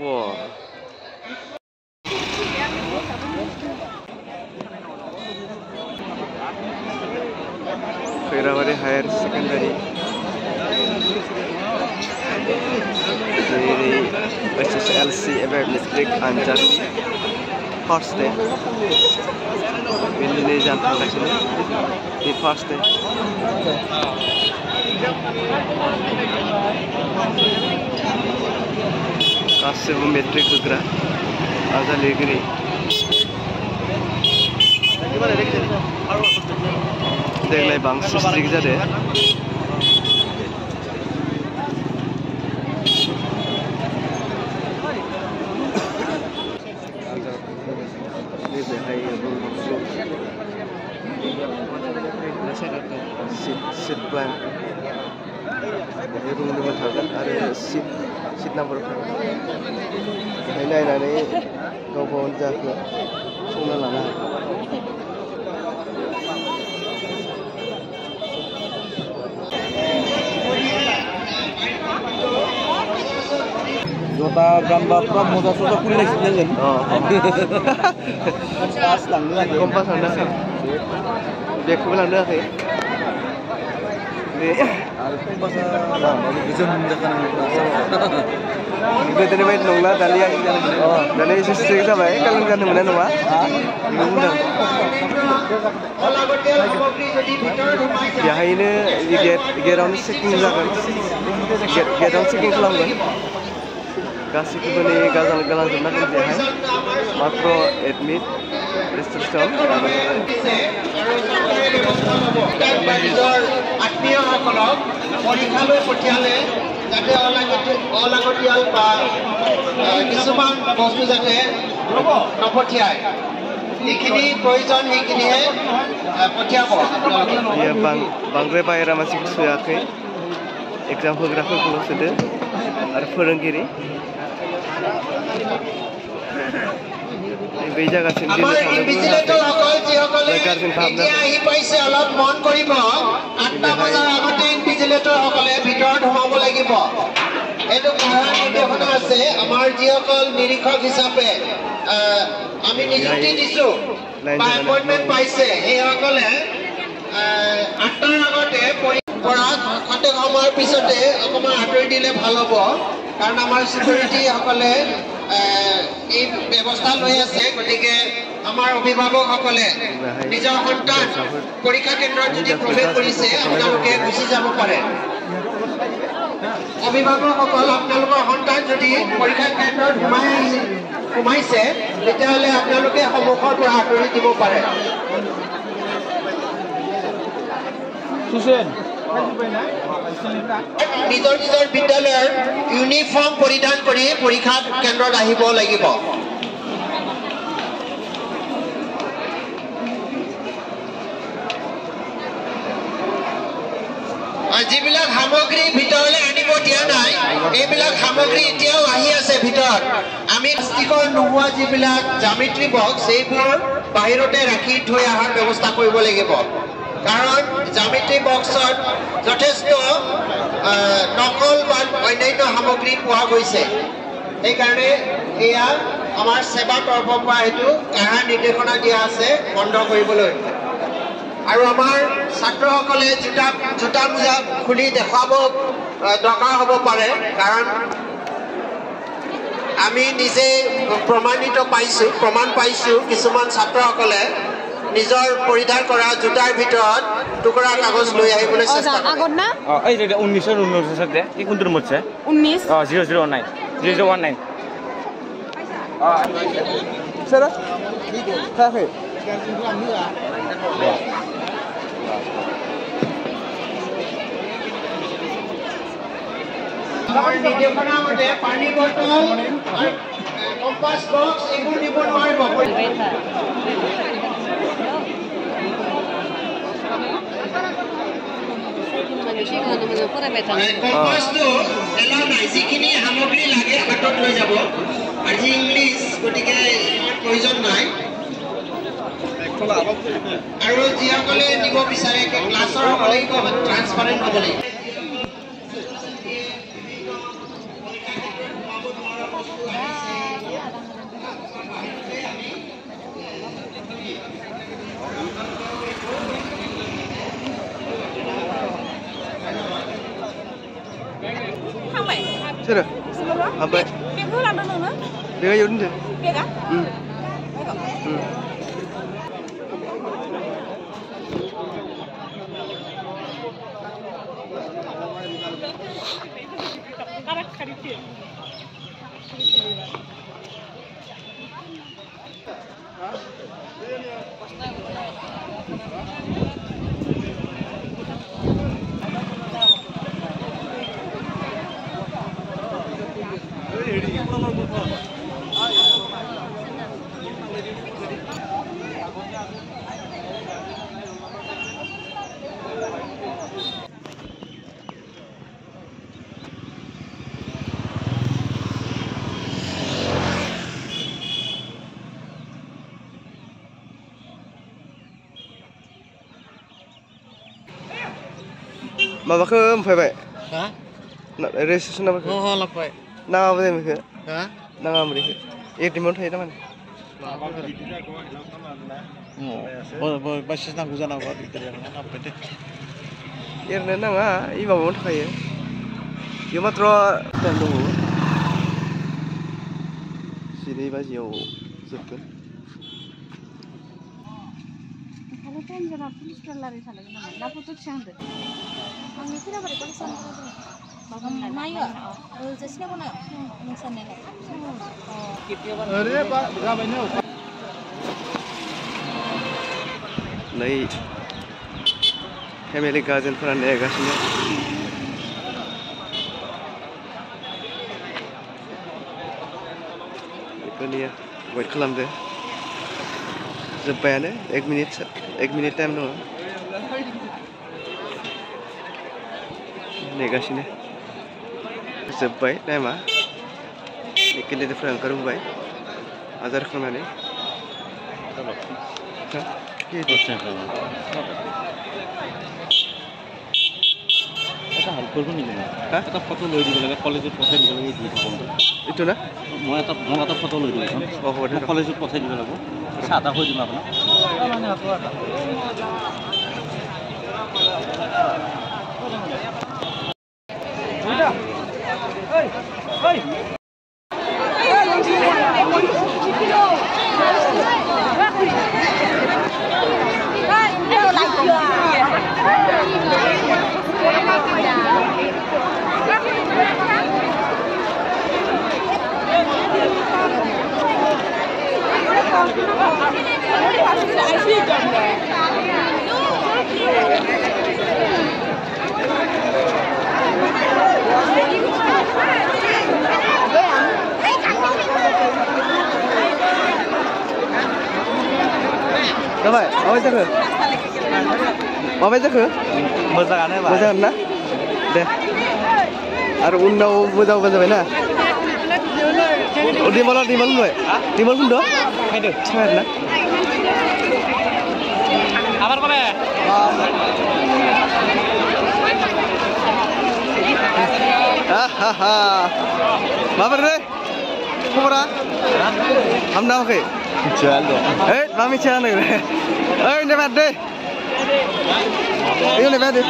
Wow. Khairawari Higher Secondary. Jadi SSLC ever metric anjani first day. Ini jangan kasih di first day. Kasih metric juga. Ada lagi. Deglai bangsa strik jade. Seat plan. Ini room number थागोन आरो seat number थागोन. बेहाय नायनानै गाव-गावनि जाखो संना लानो हागोन. Jota gambar pro moda soda kulit jangan. Kompas lang lagi. Kompas lang lagi. Dia ko lang lagi. Kompas lang. Ini bisa menunjukkan Itu tadi baik nongla dalian. Dalian istri kita baik kalau kan mana nongla. Nongla. Ya ini get on checking jagan. Get on checking kelamkan. Kasih kubani galang jumlah kan dia. Makro admit restriction. Atmiya hakolok porikhaloi potiale jate olagatial ba kisuman bostu jate nopothiai ekhini proyojon ekinihe potiabo ya bangre bayra masih suyakai exam hografer kulo sede ar foronggiri এই জায়গা চিন্তা আমাৰ invigilator সকল যিসকলে এতিয়া আহি পাইছে অলপ মন কৰিব ৮টা বজাৰ আগতে ইনভিজিলেটৰ সকলে ভিতৰত সোমাব লাগিব এইটো পঢ়া নিৰ্দেশনা আছে আমাৰ যিসকল নিৰীক্ষক হিচাপে আমি নিযুক্তি দিছো বা এপইণ্টমেণ্ট পাইছে সেইসকলে ৮টাৰ আগতে পঢ়া খন্তেক সময়ৰ পিছতে অকণমান আঁতৰি দিলে ভাল হ'ব কাৰণ আমাৰ সিকিউৰিটি সকলে এই ব্যৱস্থা লৈ আছে গতিকে আমাৰ অভিভাৱকসকলে নিজৰ সন্তান পৰীক্ষা কেন্দ্ৰত যদি প্ৰৱেশ কৰিছে আপোনালোকে গুচি যাব পাৰে অভিভাৱকসকল আপোনালোকৰ সন্তান যদি পৰীক্ষা কেন্দ্ৰত সোমাইছে তেতিয়াহ'লে আপোনালোকে সন্মুখৰ পৰা আঁতৰি দিব পাৰে নিজৰ বিদ্যালয়ৰ ইউনিফৰ্ম পৰিধান কৰি পৰীক্ষা কেন্দ্ৰত আহিব লাগিব যিবিলাক সামগ্ৰী ভিতৰলৈ আনিব দিয়া নাই এইবিলাক সামগ্ৰী এতিয়াও আহি আছে ভিতৰত আমি ষ্টিকৰ নোহোৱা যিবিলাক জ্যামিতি বক্স এইবোৰ বাহিৰতে ৰাখি থৈ অহাৰ ব্যৱস্থা কৰিব লাগিব কাৰণ জ্যামিতি বক্সত যথেষ্ট নকল বা অন্যান্য সামগ্ৰী পোৱা গৈছে এইকাৰণে এয়া আমাৰ সেৱা তৰফৰ পৰা হেতু কাঢ়া নিৰ্দেশনা দিয়া আছে বন্ধ কৰিবলৈ আৰু আমাৰ ছাত্ৰসকলে জোতা মোজা খুলি দেখাব দৰকাৰ হ'ব পাৰে কাৰণ আমি নিজে প্ৰমাণ পাইছো কিছুমান ছাত্ৰসকলে নিজৰ পৰিধান কৰা জোতাৰ ভিতৰত টুকুৰা কাগজ লৈ আহিবলৈ চেষ্টা কৰে আগত না এই যে 19 সাথে কি কোনটোৰ মতছে 19 009 019 Sir, cafe. আমাৰ নিৰ্দেশনা মতে পানী বটল কম্পাছ বক্স এইবোৰ দিব নোৱাৰিব কম্পাছটো এলাও নাই যিখিনি সামগ্ৰী লাগে হাতত লৈ যাব আজি ইংলিছ গতিকে ইমান প্ৰয়োজন নাই আৰু যিসকলে দিব বিচাৰে ক্লাছৰ সকলে ট্ৰান্সপাৰেণ্ট হ'ব লাগিব Sampai. Sudah. Sampai. Bego lah dulu. Dia yun deh. Bego. Mabaku faibai. Hah? Nak registration apa? Oh, lapai. Nama apa deh Hah? Nama mereka. Timon thay teman. Basis nanggu sana apa di apa deh? Nanga, ini mau thay. Yo matro dan dulu. Sini baju yo sebetulnya. Kalau kan jangan putus terlari sana gimana? Dah putus cangkir. Kami kira berikan sana. Nayo, jasnya apa nayo? Misalnya nih. Ada pak, berapa Nay, family garden for an egg. Ini ya, wait kelam deh. Sebanyak 1 minit time doang. Negasi nih. Sebanyak time ah. Ikan itu frank karung baik. Azar kemana? Hah? Itu. এটা help কৰিব নেকি হা এটা photo লৈ দিব লাগে কলেজত পঠাই দিব লাগে দি থাকোঁ itu na মই এটা ফটো লৈ দিব এখন oh হ'ব দে কলেজত পঠাই দিব লাগিব চাহ এটা হৈ দিম আপোনাক মানে Dapat, apa itu ke? Apa itu ke? मोजाङानो बा Mozakan na? Deh. Aru unnau mojau bajabai na? Oh, di malam boy. Di malam pun doh? খাইদো Cepat na? আবার কবে Hahaha. Mabar deh. Kumara. Hamna oke. jual dong Mami cakap ni. Ini bad deh. Ini bad deh.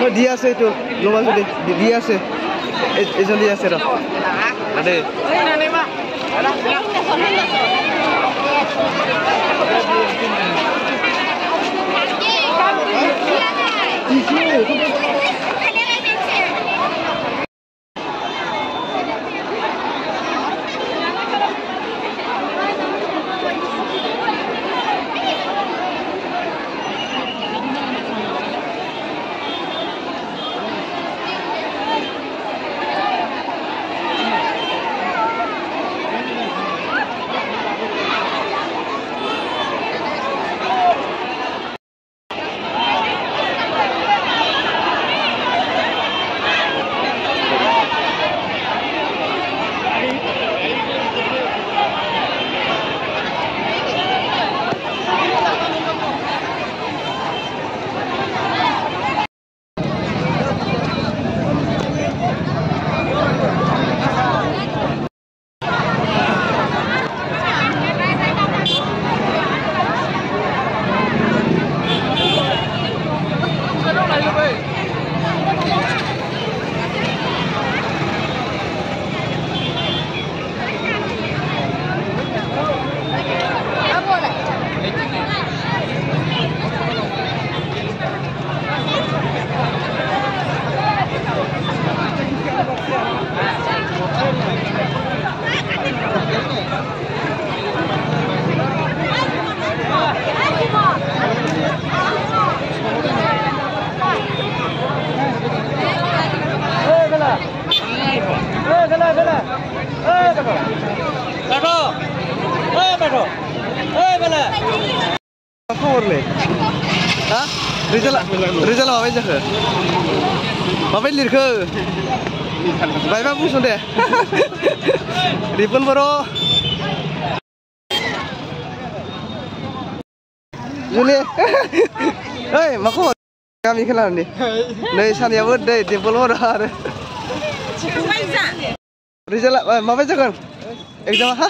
Oh dia se itu, luar sudah. Dia se. Itu dia se dah. Ada. मा खबरलै हा रिजाल्टआ माबायदि जाखो माबायदि लिरखो बायबा बुंसन दे Ripon बर' जुलि ओइ मा खबर गामि खोलानि नै सानैयाबो दै डिम्पल बर' आरो रिजाल्टआ माबायदि जागोन एग्जामा हा